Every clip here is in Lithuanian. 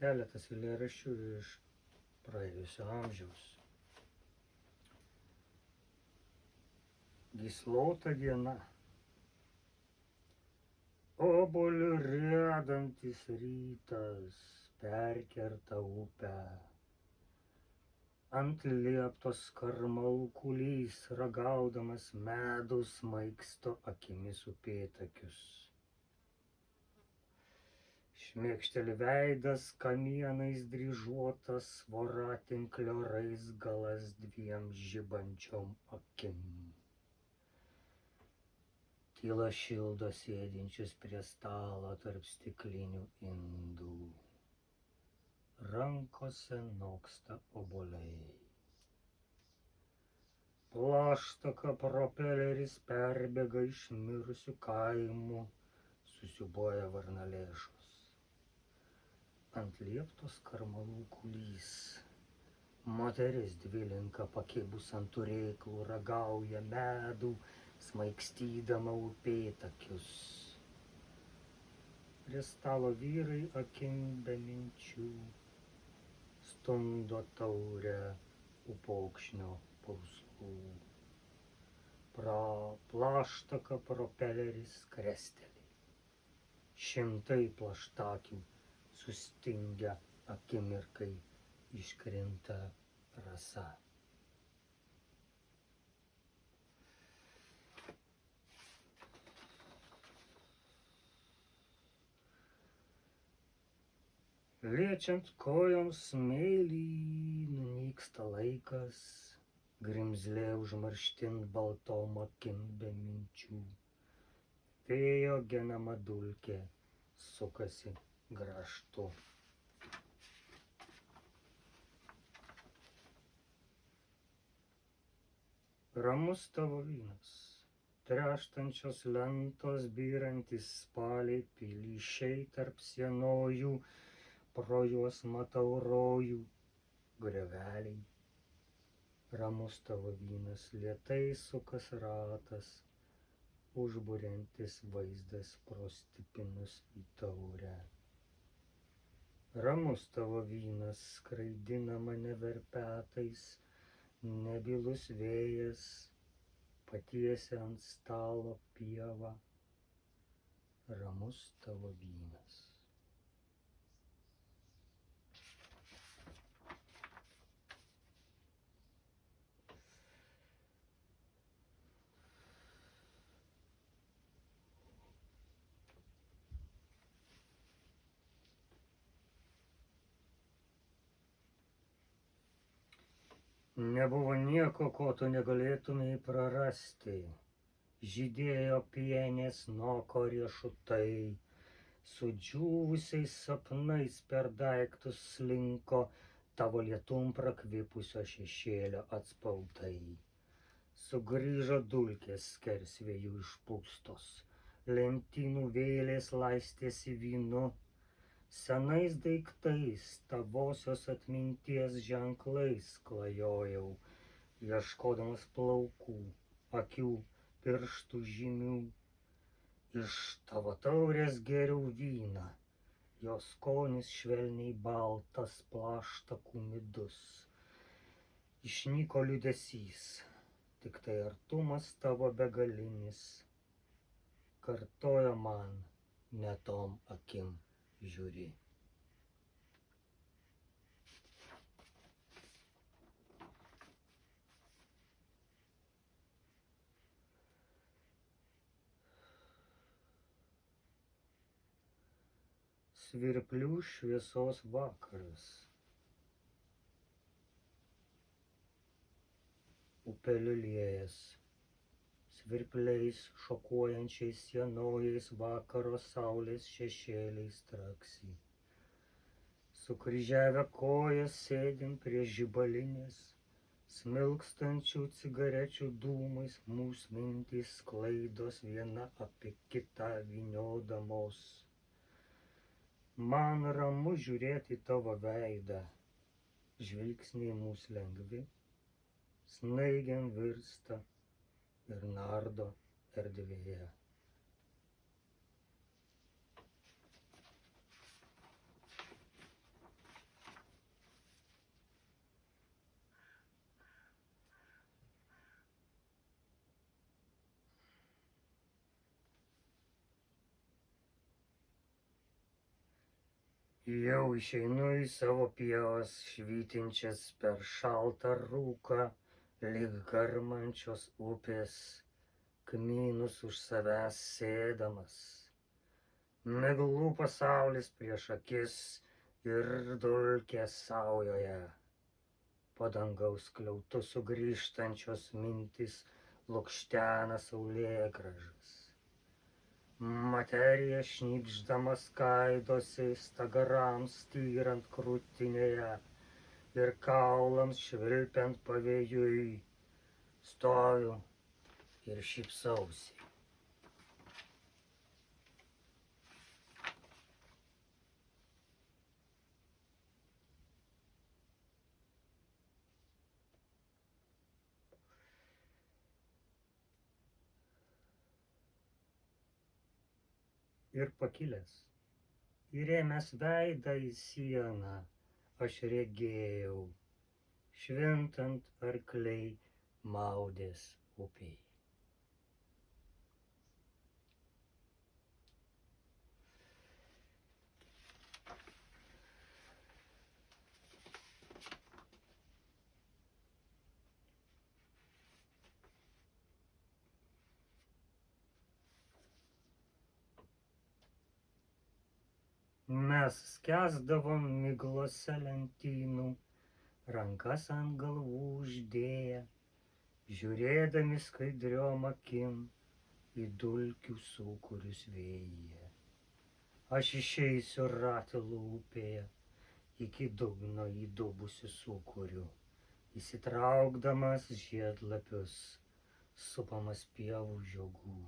Keletas eilėraščių iš praėjusio amžiaus. Gyslota diena. Obuoliu riedantis rytas perkerta upę. Ant lieptos karmalų kulys ragaudamas medų smaigsto akimis upėtakius. Šmėkšteli veidas kamienais dryžuotas voratinklio raizgalas dviem žibančiom akim. Tyla šildo sėdinčius prie stalo tarp stiklinių indų. Rankose noksta obuoliai. Plaštaka propeleris perbėga iš mirusių kaimų, susiūbuoja varnalėšos. Ant lieptos karmalų kulys. Moteris dvilinka pakibus ant turėklų ragauja medų, smaigstydama upėtakius. Prie stalo vyrai akim be minčių stumdo taurę upokšnio purslų. Pro plaštaką propeleris kresteli. Šimtai plaštakių sustingę akimirkai iškrinta rasa. Liečiant kojoms smėlį nunyksta laikas, grimzlė užmarštint baltom akim be minčių. Vėjo genama dulkė sukasi grąžtu. Ramus tavo vynas, treštančios lentos byrantis spaliai plyšiai tarp sienojų, pro juos matau rojų, greveliai. Ramus tavo vynas, lėtai sukas ratas, užburiantis vaizdas pro stipinus į taurę. Ramus tavo vynas, skraidina mane verpetais, nebylus vėjas, patiesia ant stalo pievą. Ramus tavo vynas. Nebuvo nieko, ko tu negalėtumei prarasti. Žydėjo pienės noko riešutai, sudžiūvusiais sapnais per daiktus slinko tavo lietum prakvipusio šešėlio atspaudai. Sugrįžo dulkės skersvėjų išpūstos, lentynų vėlės laistėsi vynu, senais daiktais, tavosios atminties ženklais klajojau, ieškodamas plaukų, akių, pirštų žymių. Iš tavo taurės geriau vyną, jo skonis švelniai baltas, plaštakų midus. Išnyko liūdesys, tik tai artumas tavo begalinis, kartojo man, ne tom akim žiūri. Svirplių šviesos vakaras. Upeliu liejas, svirpliais šokuojančiais sienojais vakaro saulės šešėliais traksi. Sukryžiavę kojas sėdim prie žibalinės, smilkstančių cigarečių dūmais mūsų mintys sklaidos viena apie kitą vyniodamos. Man ramu žiūrėti tavo veidą, žvilgsniai mūsų lengvi, snaigiam virsta ir nardo erdvėje. Jau išeinu į savo pievas, švytinčias per šaltą rūką, lyg garmančios upės, kmynus už savęs sėdamas. Miglų pasaulis prieš akis ir dulkės saujoje. Po dangaus skliautu sugrįžtančios mintys lukštena saulėgrąžas. Materija šnypšdama skaidosi stagarams styrant krūtinėje ir kaulams švilpiant pavėjui. Stoviu ir šypsausi. Ir pakilęs, įrėmęs veidą į sieną, aš regėjau, švintant arkliai maudės upėj. Mes skęsdavom miglose lentynų, rankas ant galvų uždėję, žiūrėdami skaidriom akim į dulkių sūkurius vėjyje. Aš išeisiu ratilų upėje, iki dugno įdubusių sūkurių, įsitraukdamas žiedlapius, supamas pievų žiogų.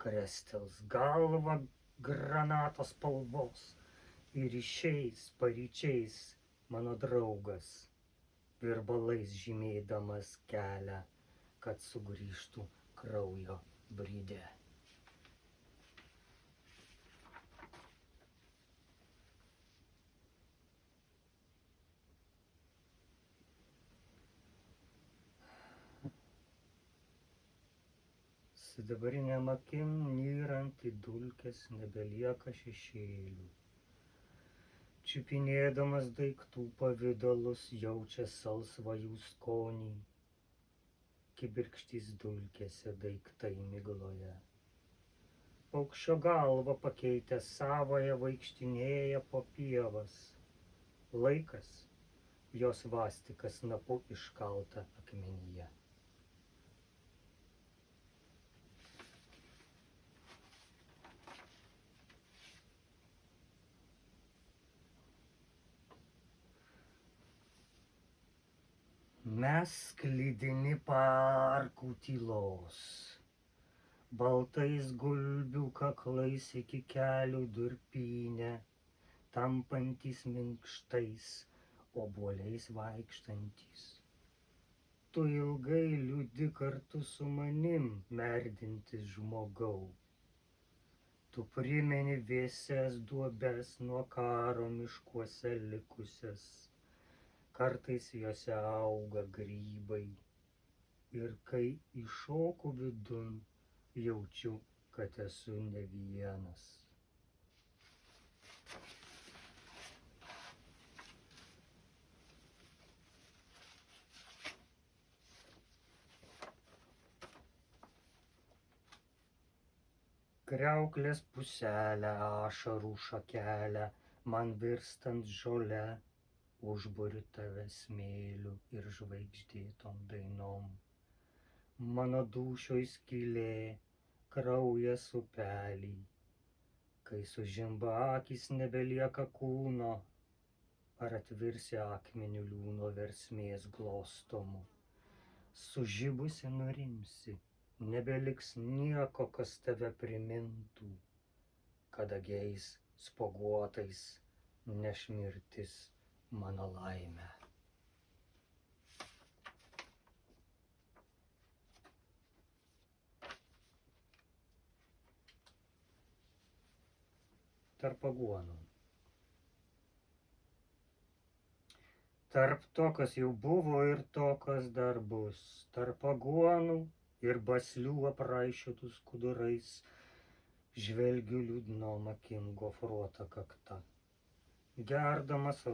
Krestels galva granatos spalvos ir išeis paryčiais mano draugas, virbalais žymėdamas kelią, kad sugrįžtų kraujo brydė. Sidabriniam akim nyrant į dulkes nebelieka šešėlių. Čiupinėdamas daiktų pavidalus jaučia salsvą jų skonį. Kibirkštys dulkėse daiktai migloje. Paukščio galva pakeitę savąją vaikštinėja po pievas. Laikas, jos svastika snapu iškalta akmenyje. Mes sklidini parkų tylos, baltais gulbių kaklais iki kelių durpynę, tampantys minkštais, obuoliais vaikštantys. Tu ilgai liūdi kartu su manim, merdintis žmogau. Tu primeni vėsias duobes nuo karo miškuose likusias. Kartais juose auga grybai ir kai įšoku vidun, jaučiu, kad esu ne vienas. Kriauklės puselę, ašarų šakelę, man virstant žole, užburiu tave smėliu ir žvaigždėtom dainom. Mano dūšioj skylė, kraujas upelį, kai sužimba akys nebelieka kūno, ar atvirsi akmeniu liūno versmės glostomu. Sužibusi nurimsi, nebeliks nieko, kas tave primintų, kadagiais spoguotais neš mirtis mano laimę. Tarp aguonų. Tarp to, kas jau buvo ir to, kas dar bus, tarp aguonų ir baslių apraišiotų skudurais, žvelgiu liūdnom akim gofruota kakta. Gerdamas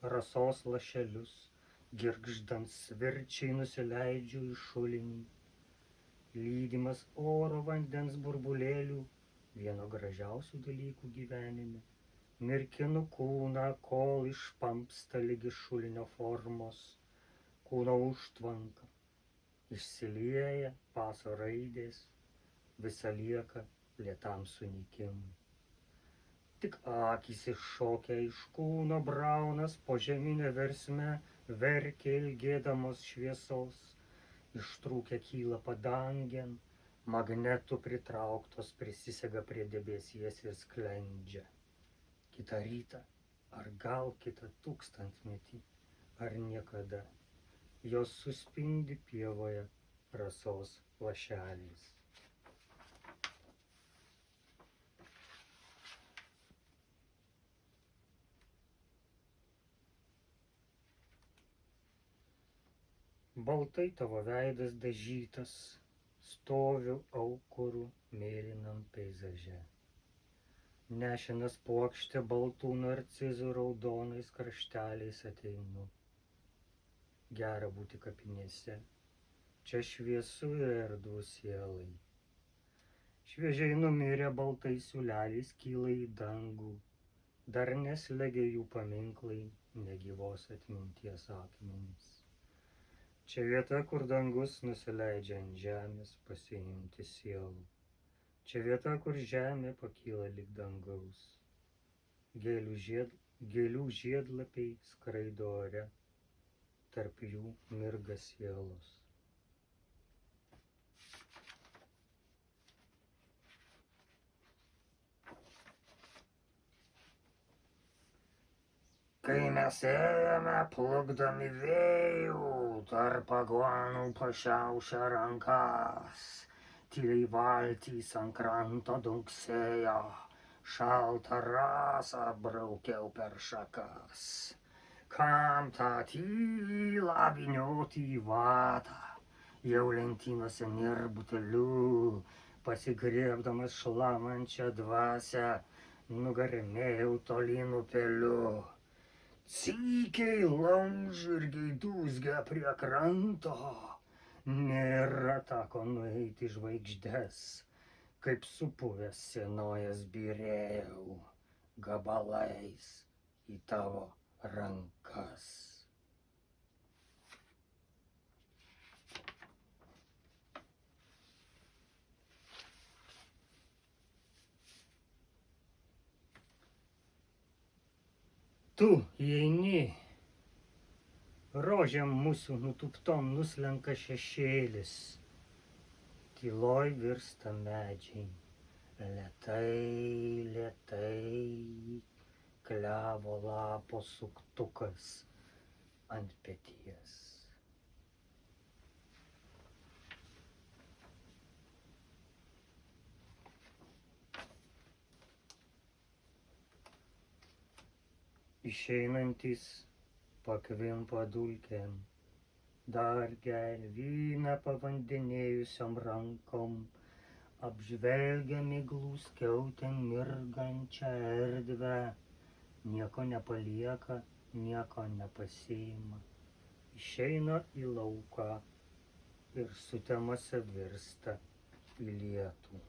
rasos lašelius, girgždant svirčiai nusileidžiu į šulinį, lydimas oro vandens burbulėlių, vieno gražiausių dalykų gyvenime. Mirkinu kūną, kol išpampsta lygi šulinio formos, kūno užtvanka. Išsilieja paso raidės, visa lieka lėtam sunykimui. Tik akys iššokia iš kūno braunas, požeminė versme verkia ilgėdamos šviesos, ištrūkę kyla padangėn, magnetų pritrauktos prisisega prie debesies ir sklendžia. Kitą rytą, ar gal kitą tūkstantmetį, ar niekada, jos suspindi pievoje rasos lašeliais. Baltai tavo veidas dažytas, stoviu aukuru mėlynam peizaže. Nešinas puokštė baltų narcizų raudonais krašteliais ateinu. Gera būti kapinėse, čia šviesu ir erdvų sielai. Šviežiai numirę baltai siūleliais kyla į dangų, dar neslegia jų paminklai, negyvos atminties akmenys. Čia vieta, kur dangus nusileidžia ant žemės pasiimti sielų. Čia vieta, kur žemė pakyla lyg dangaus. Gėlių žiedlapiai skraido ore, tarp jų mirga sielos. Kai mes ėjome plukdomi vėjų, tarp aguonų pašiaušę rankas, tyliai valtys ant kranto dunksėjo, šaltą rasą braukiau per šakas. Kam tą tylą vynioti į vatą, jau lentynose nėr butelių, pasigriebdamas šlamančią dvasią, nugarmėjau tolyn upeliu. Sykiai laumžirgiai dūzgia prie kranto, nėra tako nueiti žvaigždes, kaip supuvęs senojas byrėjau gabalais į tavo rankas. Tu įeini, rožėm mūsų nutuptom nuslenka šešėlis, tyloj virsta medžiai, lėtai, lėtai, klevo lapo suktukas ant peties. Išeinantys pakvimpa dulkėm, dar geria vyną pavandenėjusiom rankom, apžvelgia miglų skiautėm mirgančią erdvę, nieko nepalieka, nieko nepasiima, išeina į lauką ir sutemose virsta į lietų.